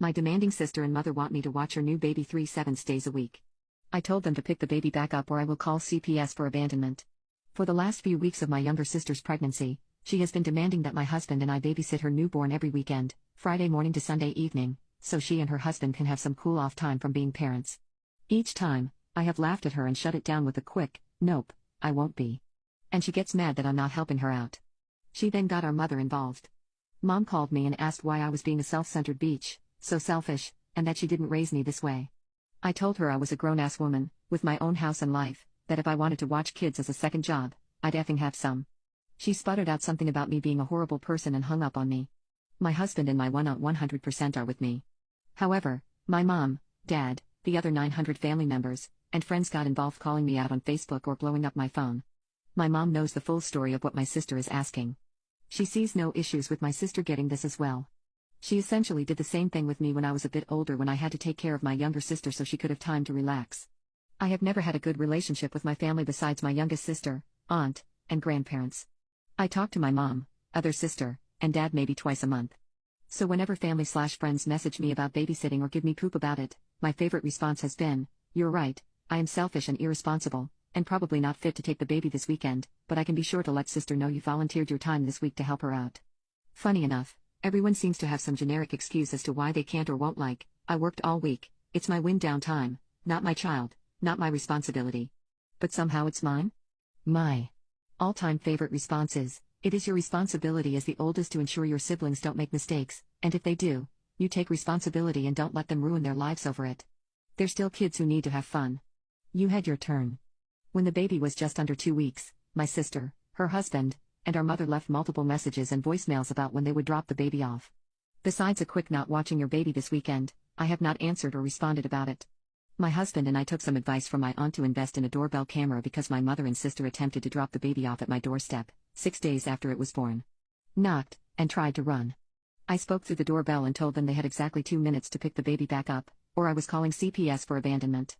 My demanding sister and mother want me to watch her new baby 7 days a week. I told them to pick the baby back up or I will call CPS for abandonment. For the last few weeks of my younger sister's pregnancy, she has been demanding that my husband and I babysit her newborn every weekend, Friday morning to Sunday evening, so she and her husband can have some cool-off time from being parents. Each time, I have laughed at her and shut it down with a quick, "Nope, I won't be." And she gets mad that I'm not helping her out. She then got our mother involved. Mom called me and asked why I was being a self-centered bitch, so selfish, and that she didn't raise me this way. I told her I was a grown-ass woman, with my own house and life, that if I wanted to watch kids as a second job, I'd effing have some. She sputtered out something about me being a horrible person and hung up on me. My husband and my 100% are with me. However, my mom, dad, the other 900 family members, and friends got involved calling me out on Facebook or blowing up my phone. My mom knows the full story of what my sister is asking. She sees no issues with my sister getting this as well. She essentially did the same thing with me when I was a bit older when I had to take care of my younger sister so she could have time to relax. I have never had a good relationship with my family besides my youngest sister, aunt, and grandparents. I talk to my mom, other sister, and dad maybe twice a month. So whenever family/friends message me about babysitting or give me poop about it, my favorite response has been, "You're right, I am selfish and irresponsible, and probably not fit to take the baby this weekend, but I can be sure to let sister know you volunteered your time this week to help her out." Funny enough, everyone seems to have some generic excuse as to why they can't or won't, like, "I worked all week, it's my wind down time, not my child, not my responsibility." But somehow it's mine? My all-time favorite response is, "It is your responsibility as the oldest to ensure your siblings don't make mistakes, and if they do, you take responsibility and don't let them ruin their lives over it. They're still kids who need to have fun." You had your turn. When the baby was just under 2 weeks, my sister, her husband, and our mother left multiple messages and voicemails about when they would drop the baby off. Besides a quick "not watching your baby this weekend," I have not answered or responded about it. My husband and I took some advice from my aunt to invest in a doorbell camera because my mother and sister attempted to drop the baby off at my doorstep, 6 days after it was born. Knocked, and tried to run. I spoke through the doorbell and told them they had exactly 2 minutes to pick the baby back up, or I was calling CPS for abandonment.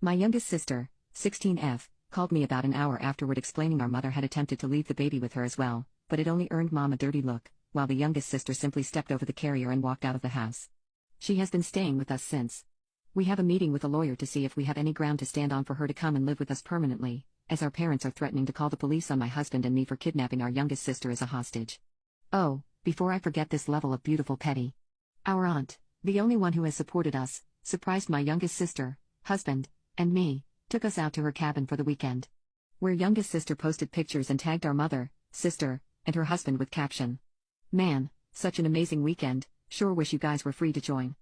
My youngest sister, 16F, called me about an hour afterward explaining our mother had attempted to leave the baby with her as well, but it only earned Mom a dirty look, while the youngest sister simply stepped over the carrier and walked out of the house. She has been staying with us since. We have a meeting with a lawyer to see if we have any ground to stand on for her to come and live with us permanently, as our parents are threatening to call the police on my husband and me for kidnapping our youngest sister as a hostage. Oh, before I forget this level of beautiful petty. Our aunt, the only one who has supported us, surprised my youngest sister, husband, and me, took us out to her cabin for the weekend. Where youngest sister posted pictures and tagged our mother, sister, and her husband with caption, "Man, such an amazing weekend, sure wish you guys were free to join."